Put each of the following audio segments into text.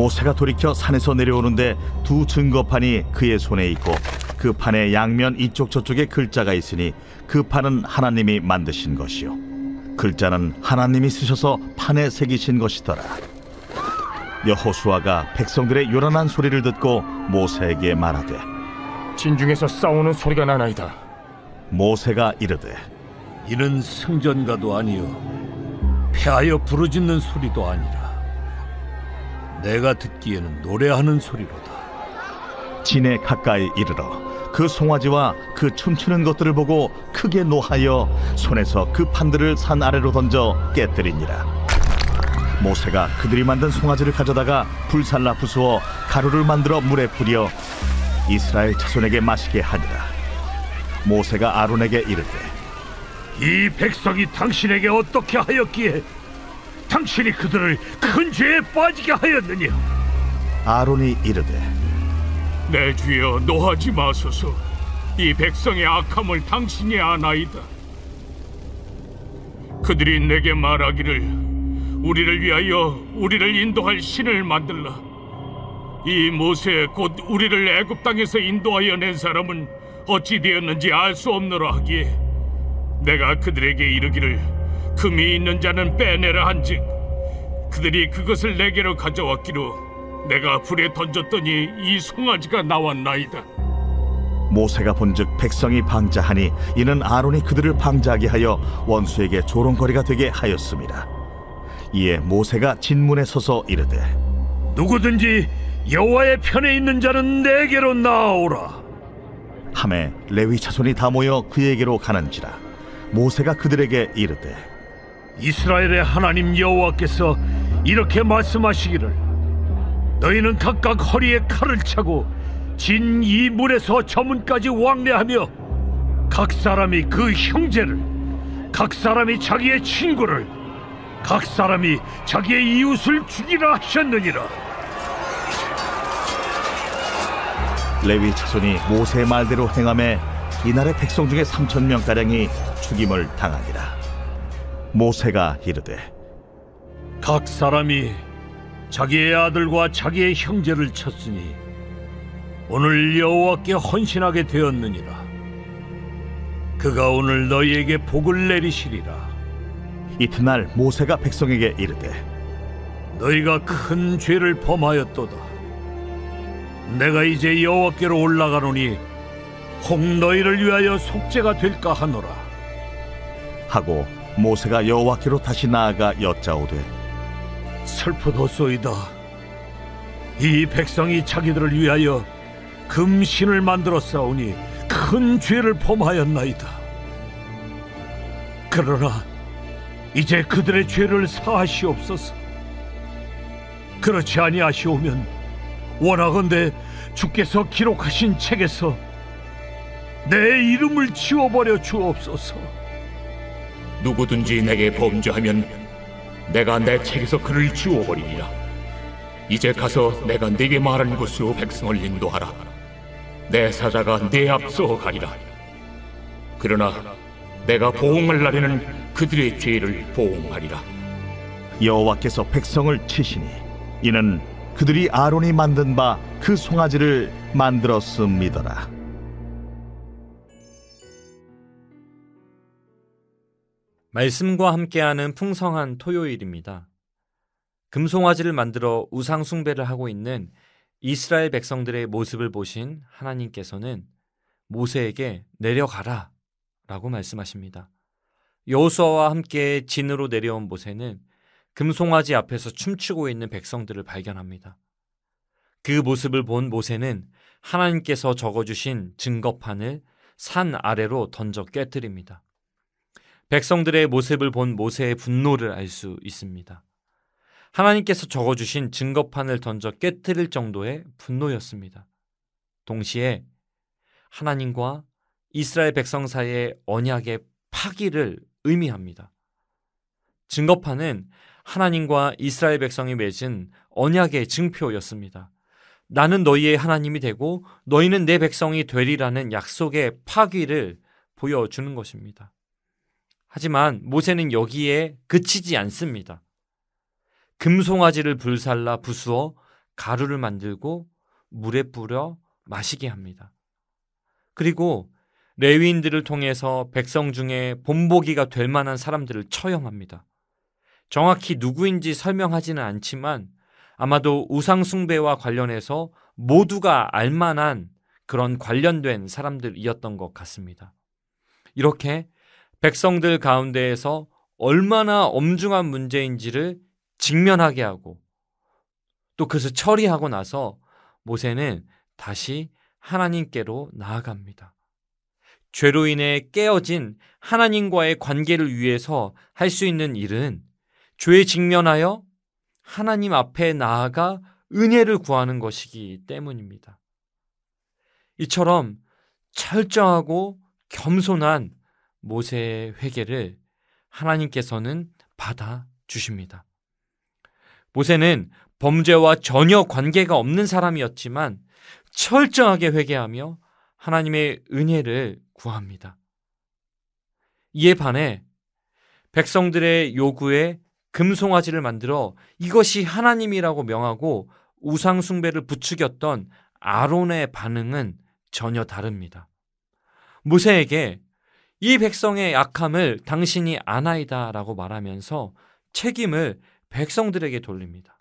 모세가 돌이켜 산에서 내려오는데 두 증거판이 그의 손에 있고 그 판의 양면 이쪽 저쪽에 글자가 있으니 그 판은 하나님이 만드신 것이요 글자는 하나님이 쓰셔서 판에 새기신 것이더라. 여호수아가 백성들의 요란한 소리를 듣고 모세에게 말하되 진중에서 싸우는 소리가 나나이다. 모세가 이르되 이는 승전가도 아니요 패하여 부르짖는 소리도 아니라 내가 듣기에는 노래하는 소리로다. 진에 가까이 이르러 그 송아지와 그 춤추는 것들을 보고 크게 노하여 손에서 그 판들을 산 아래로 던져 깨뜨리니라. 모세가 그들이 만든 송아지를 가져다가 불살라 부수어 가루를 만들어 물에 뿌려 이스라엘 자손에게 마시게 하니라. 모세가 아론에게 이르되 이 백성이 당신에게 어떻게 하였기에 당신이 그들을 큰 죄에 빠지게 하였느냐? 아론이 이르되 내 주여 노하지 마소서. 이 백성의 악함을 당신이 아나이다. 그들이 내게 말하기를 우리를 위하여 우리를 인도할 신을 만들라. 이 모세 곧 우리를 애굽 땅에서 인도하여 낸 사람은 어찌 되었는지 알 수 없노라 하기에 내가 그들에게 이르기를 금이 있는 자는 빼내라 한즉 그들이 그것을 내게로 가져왔기로 내가 불에 던졌더니 이 송아지가 나왔나이다. 모세가 본즉 백성이 방자하니 이는 아론이 그들을 방자하게 하여 원수에게 조롱거리가 되게 하였습니다. 이에 모세가 진문에 서서 이르되 누구든지 여호와의 편에 있는 자는 내게로 나아오라 하매 레위 자손이 다 모여 그에게로 가는지라. 모세가 그들에게 이르되 이스라엘의 하나님 여호와께서 이렇게 말씀하시기를 너희는 각각 허리에 칼을 차고 진 이 문에서 저 문까지 왕래하며 각 사람이 그 형제를 각 사람이 자기의 친구를 각 사람이 자기의 이웃을 죽이라 하셨느니라. 레위 자손이 모세의 말대로 행하매 이날의 백성 중에 3,000명가량이 죽임을 당하니라. 모세가 이르되 각 사람이 자기의 아들과 자기의 형제를 쳤으니 오늘 여호와께 헌신하게 되었느니라. 그가 오늘 너희에게 복을 내리시리라. 이튿날 모세가 백성에게 이르되 너희가 큰 죄를 범하였도다. 내가 이제 여호와께로 올라가노니 혹 너희를 위하여 속죄가 될까 하노라 하고 모세가 여호와께로 다시 나아가 여짜오되 슬프도소이다. 이 백성이 자기들을 위하여 금신을 만들어 싸우니 큰 죄를 범하였나이다. 그러나 이제 그들의 죄를 사하시옵소서. 그렇지 아니하시오면 원하건대 주께서 기록하신 책에서 내 이름을 지워버려 주옵소서. 누구든지 내게 범죄하면 내가 내 책에서 그를 지워버리리라. 이제 가서 내가 네게 말한 곳으로 백성을 인도하라. 내 사자가 네 앞서 가리라. 그러나 내가 보응할 날에는 그들의 죄를 보응하리라. 여호와께서 백성을 치시니 이는 그들이 아론이 만든 바 그 송아지를 만들었음이더라. 말씀과 함께하는 풍성한 토요일입니다. 금송아지를 만들어 우상 숭배를 하고 있는 이스라엘 백성들의 모습을 보신 하나님께서는 모세에게 내려가라 라고 말씀하십니다. 여호수아와 함께 진으로 내려온 모세는 금송아지 앞에서 춤추고 있는 백성들을 발견합니다. 그 모습을 본 모세는 하나님께서 적어주신 증거판을 산 아래로 던져 깨뜨립니다. 백성들의 모습을 본 모세의 분노를 알 수 있습니다. 하나님께서 적어주신 증거판을 던져 깨뜨릴 정도의 분노였습니다. 동시에 하나님과 이스라엘 백성 사이의 언약의 파기를 의미합니다. 증거판은 하나님과 이스라엘 백성이 맺은 언약의 증표였습니다. 나는 너희의 하나님이 되고 너희는 내 백성이 되리라는 약속의 파기를 보여주는 것입니다. 하지만 모세는 여기에 그치지 않습니다. 금송아지를 불살라 부수어 가루를 만들고 물에 뿌려 마시게 합니다. 그리고 레위인들을 통해서 백성 중에 본보기가 될 만한 사람들을 처형합니다. 정확히 누구인지 설명하지는 않지만 아마도 우상 숭배와 관련해서 모두가 알만한 그런 관련된 사람들이었던 것 같습니다. 이렇게 백성들 가운데에서 얼마나 엄중한 문제인지를 직면하게 하고 또 그것을 처리하고 나서 모세는 다시 하나님께로 나아갑니다. 죄로 인해 깨어진 하나님과의 관계를 위해서 할 수 있는 일은 죄에 직면하여 하나님 앞에 나아가 은혜를 구하는 것이기 때문입니다. 이처럼 철저하고 겸손한 모세의 회개를 하나님께서는 받아주십니다. 모세는 범죄와 전혀 관계가 없는 사람이었지만 철저하게 회개하며 하나님의 은혜를 구합니다. 이에 반해 백성들의 요구에 금송아지를 만들어 이것이 하나님이라고 명하고 우상 숭배를 부추겼던 아론의 반응은 전혀 다릅니다. 모세에게 이 백성의 약함을 당신이 아나이다 라고 말하면서 책임을 백성들에게 돌립니다.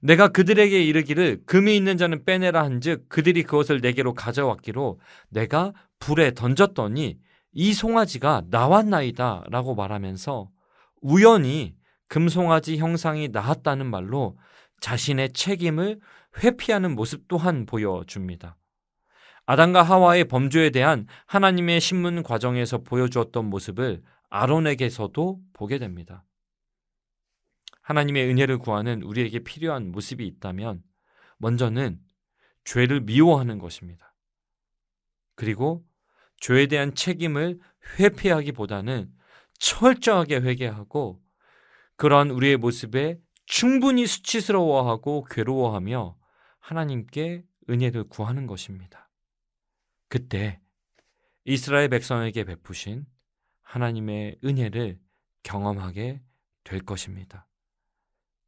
내가 그들에게 이르기를 금이 있는 자는 빼내라 한즉 그들이 그것을 내게로 가져왔기로 내가 불에 던졌더니 이 송아지가 나왔나이다 라고 말하면서 우연히 금송아지 형상이 나왔다는 말로 자신의 책임을 회피하는 모습 또한 보여줍니다. 아담과 하와의 범죄에 대한 하나님의 심문 과정에서 보여주었던 모습을 아론에게서도 보게 됩니다. 하나님의 은혜를 구하는 우리에게 필요한 모습이 있다면 먼저는 죄를 미워하는 것입니다. 그리고 죄에 대한 책임을 회피하기보다는 철저하게 회개하고 그러한 우리의 모습에 충분히 수치스러워하고 괴로워하며 하나님께 은혜를 구하는 것입니다. 그때 이스라엘 백성에게 베푸신 하나님의 은혜를 경험하게 될 것입니다.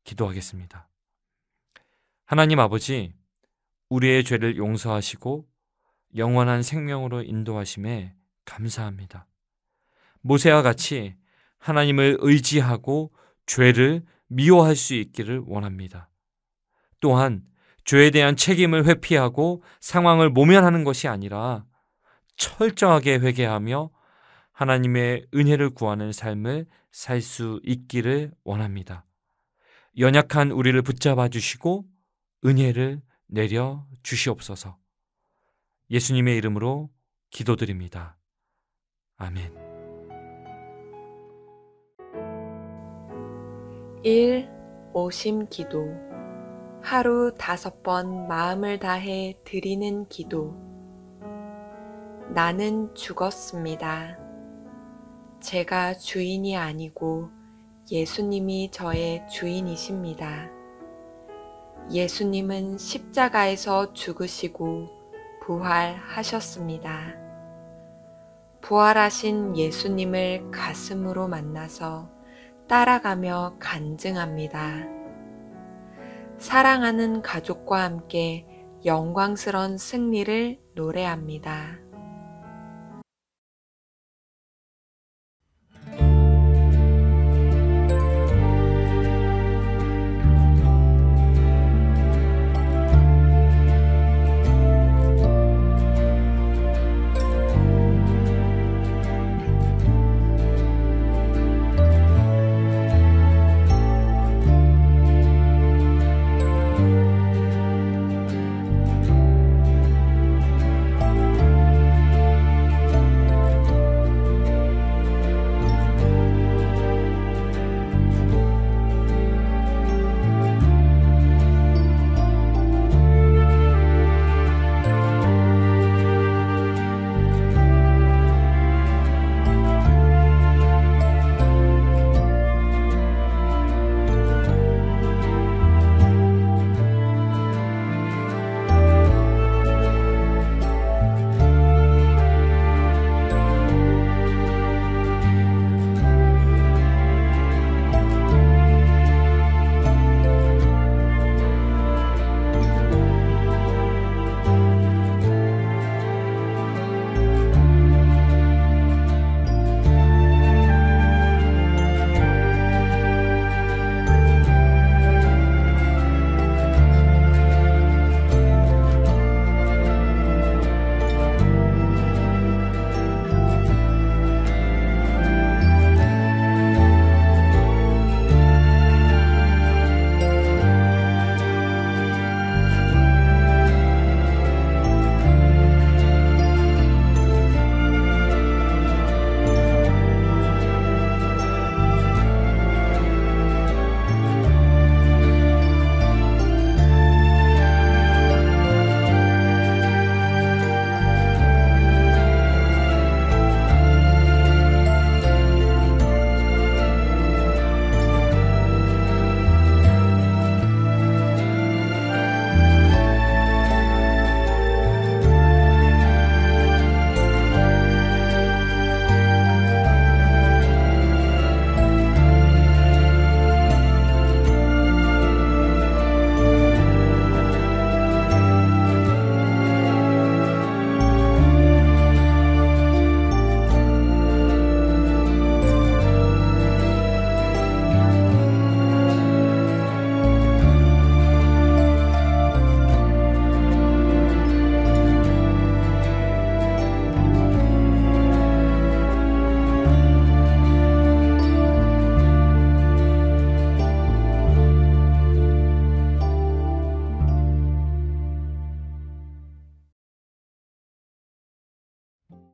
기도하겠습니다. 하나님 아버지, 우리의 죄를 용서하시고 영원한 생명으로 인도하심에 감사합니다. 모세와 같이 하나님을 의지하고 죄를 미워할 수 있기를 원합니다. 또한 죄에 대한 책임을 회피하고 상황을 모면하는 것이 아니라 철저하게 회개하며 하나님의 은혜를 구하는 삶을 살 수 있기를 원합니다. 연약한 우리를 붙잡아 주시고 은혜를 내려 주시옵소서. 예수님의 이름으로 기도드립니다. 아멘. 1. 오심 기도. 하루 5번 마음을 다해 드리는 기도. 나는 죽었습니다. 제가 주인이 아니고 예수님이 저의 주인이십니다. 예수님은 십자가에서 죽으시고 부활하셨습니다. 부활하신 예수님을 가슴으로 만나서 따라가며 간증합니다. 사랑하는 가족과 함께 영광스러운 승리를 노래합니다.